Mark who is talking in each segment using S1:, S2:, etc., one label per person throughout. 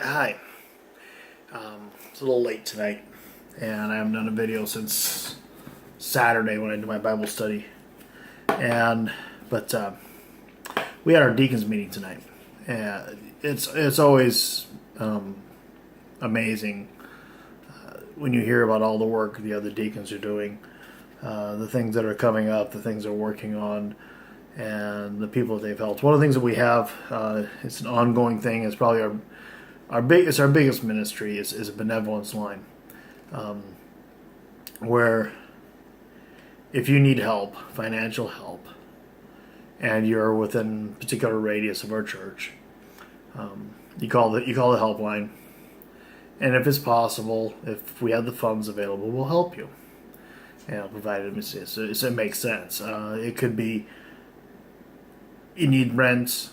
S1: Hi. It's a little late tonight, and I haven't done a video since Saturday when I did my Bible study. But we had our deacons meeting tonight, and it's always amazing when you hear about all the work the other deacons are doing, the things that are coming up, the things they're working on, and the people that they've helped. One of the things that we have, it's an ongoing thing. It's probably our biggest ministry is a benevolence line, where if you need help, financial help, and you're within a particular radius of our church, you call the helpline, and if it's possible, if we have the funds available, we'll help you. Provided it makes sense. It could be you need rent,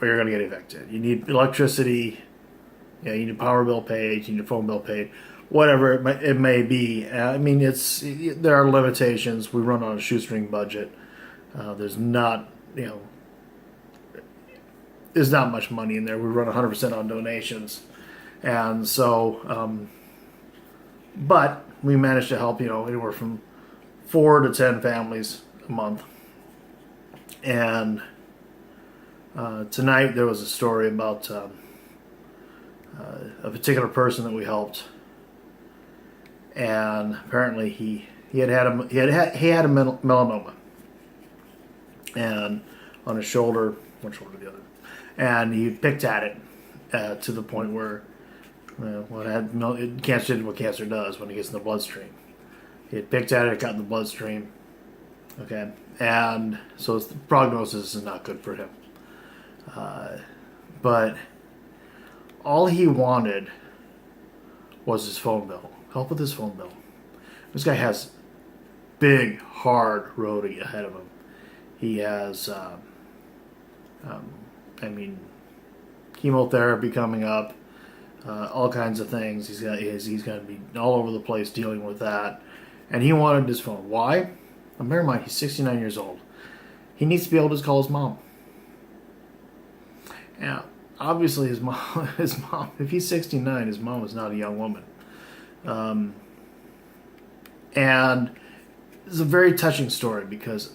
S1: or you're going to get evicted. You need electricity. You need a power bill paid. You need a phone bill paid. Whatever it may be. There are limitations. We run on a shoestring budget. There's not much money in there. We run 100% on donations, and so, but we managed to help anywhere from 4 to 10 families a month. And tonight there was a story about a particular person that we helped, and apparently he had a melanoma, and on his shoulder, one shoulder the other, and he picked at it to the point where cancer did what cancer does when it gets in the bloodstream. He had picked at it, got in the bloodstream, okay, and so the prognosis is not good for him. But all he wanted was his phone bill. Help with his phone bill. This guy has big, hard road ahead of him. He has, chemotherapy coming up, all kinds of things. He's going to be all over the place dealing with that. And he wanted his phone. Why? Well, bear in mind, he's 69 years old. He needs to be able to call his mom. Yeah. Obviously, his mom, if he's 69, his mom is not a young woman. And it's a very touching story because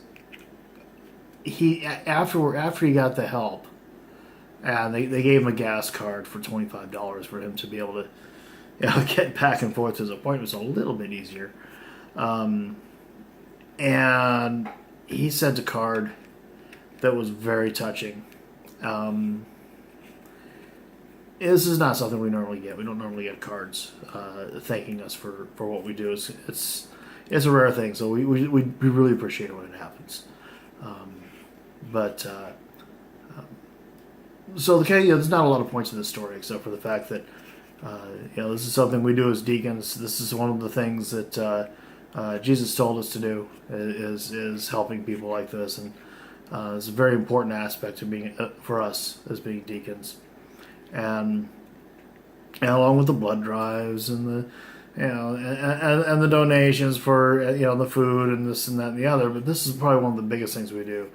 S1: after he got the help, and they gave him a gas card for $25 for him to be able to get back and forth to his appointments a little bit easier. And he sent a card that was very touching. This is not something we normally get. We don't normally get cards thanking us for what we do. It's a rare thing, so we really appreciate it when it happens. So there's not a lot of points in this story except for the fact that this is something we do as deacons. This is one of the things that Jesus told us to do is helping people like this, and it's a very important aspect of being for us as being deacons. And along with the blood drives and the and the donations for the food and this and that and the other, but this is probably one of the biggest things we do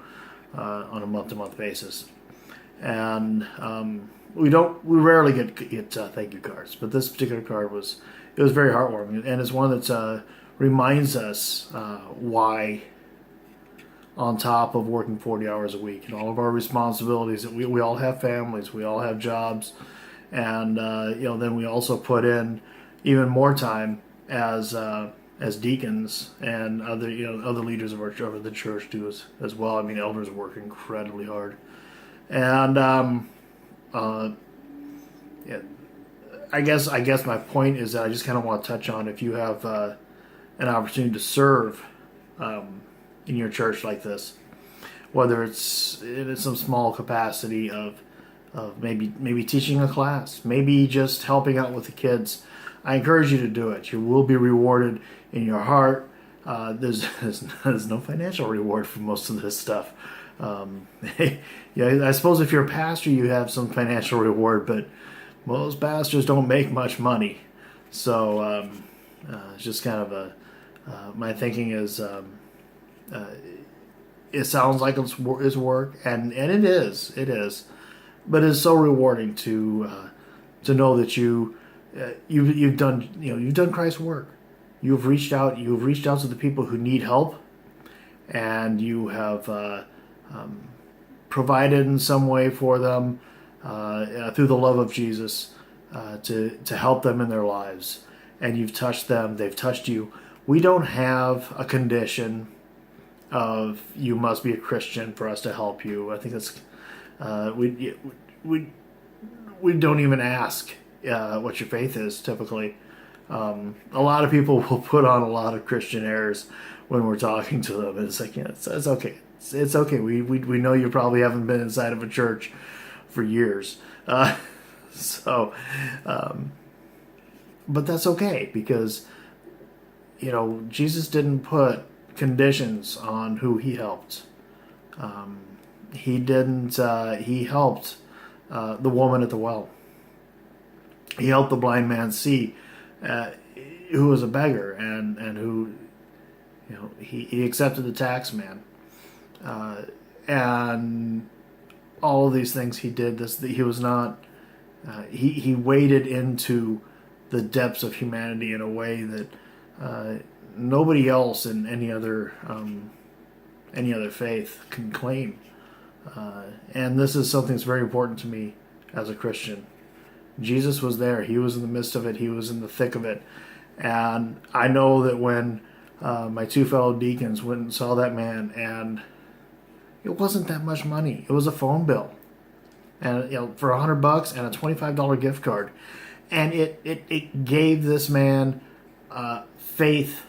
S1: on a month-to-month basis. And we rarely get thank you cards, but this particular card was very heartwarming, and it's one that reminds us why, on top of working 40 hours a week and all of our responsibilities, that we all have families, we all have jobs, and then we also put in even more time as deacons and other leaders of the church do as well. I mean, elders work incredibly hard, and I guess my point is that I just kind of want to touch on, if you have an opportunity to serve in your church like this, whether it's in some small capacity of maybe teaching a class, maybe just helping out with the kids, I encourage you to do it. You will be rewarded in your heart. There's no financial reward for most of this stuff. I suppose if you're a pastor, you have some financial reward, but most pastors don't make much money. So it's just kind of my thinking is, it sounds like it's work, and it is, but it's so rewarding to to know that you've done Christ's work. You've reached out to the people who need help, and you have provided in some way for them through the love of Jesus to help them in their lives. And you've touched them; they've touched you. We don't have a condition of you must be a Christian for us to help you. I think that's we don't even ask what your faith is typically. A lot of people will put on a lot of Christian airs when we're talking to them, and it's like, it's okay. It's okay. We know you probably haven't been inside of a church for years, so but that's okay, because Jesus didn't put conditions on who he helped. He didn't. He helped the woman at the well. He helped the blind man see, who was a beggar, and who, he accepted the tax man, and all of these things he did. He was not. He waded into the depths of humanity in a way that nobody else in any other faith can claim. And this is something that's very important to me as a Christian. Jesus was there. He was in the midst of it. He was in the thick of it. And I know that when my two fellow deacons went and saw that man, and it wasn't that much money. It was a phone bill, and for $100 and a $25 gift card, and it gave this man faith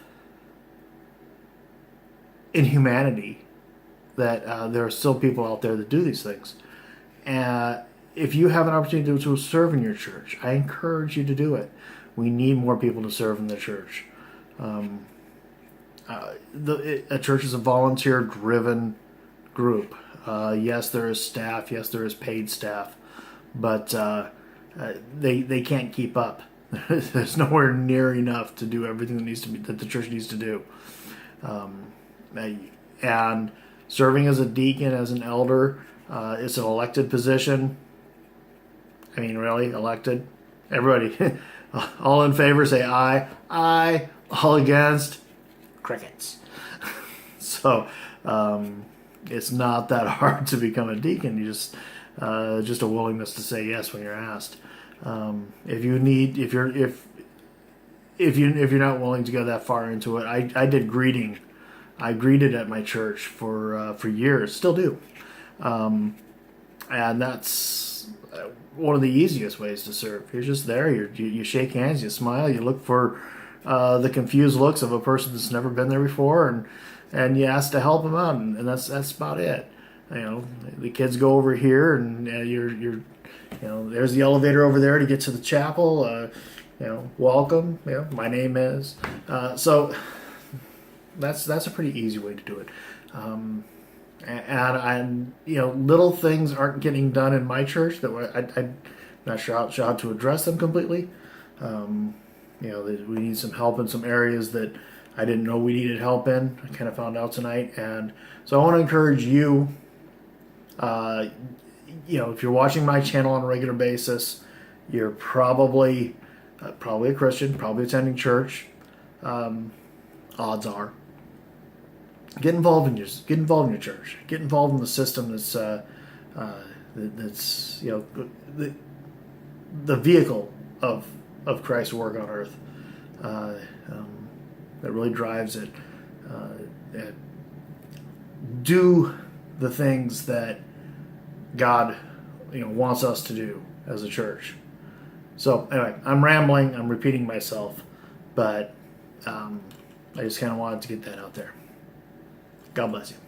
S1: in humanity, that there are still people out there that do these things. If you have an opportunity to serve in your church, I encourage you to do it. We need more people to serve in the church. A church is a volunteer-driven group. Yes, there is staff. Yes, there is paid staff, but they can't keep up. There's nowhere near enough to do everything that the church needs to do. And serving as a deacon, as an elder, it's an elected position. I mean, really, elected? Everybody, all in favor, say aye. Aye. All against? Crickets. So, it's not that hard to become a deacon. You just a willingness to say yes when you're asked. If you're not willing to go that far into it, I did greeting. I greeted at my church for years, still do, and that's one of the easiest ways to serve. You're just there. You shake hands, you smile, you look for the confused looks of a person that's never been there before, and you ask to help them out, and that's about it. The kids go over here, and you're there's the elevator over there to get to the chapel. Welcome. My name is. So that's a pretty easy way to do it. And little things aren't getting done in my church that I'm not sure how to address them completely. We need some help in some areas that I didn't know we needed help in. I kind of found out tonight, and so I want to encourage you. If you're watching my channel on a regular basis, you're probably a Christian, probably attending church. Odds are. Get involved in your church. Get involved in the system that's the vehicle of Christ's work on earth. That really drives it. Do the things that God wants us to do as a church. So anyway, I'm rambling. I'm repeating myself, but I just kind of wanted to get that out there. God bless you.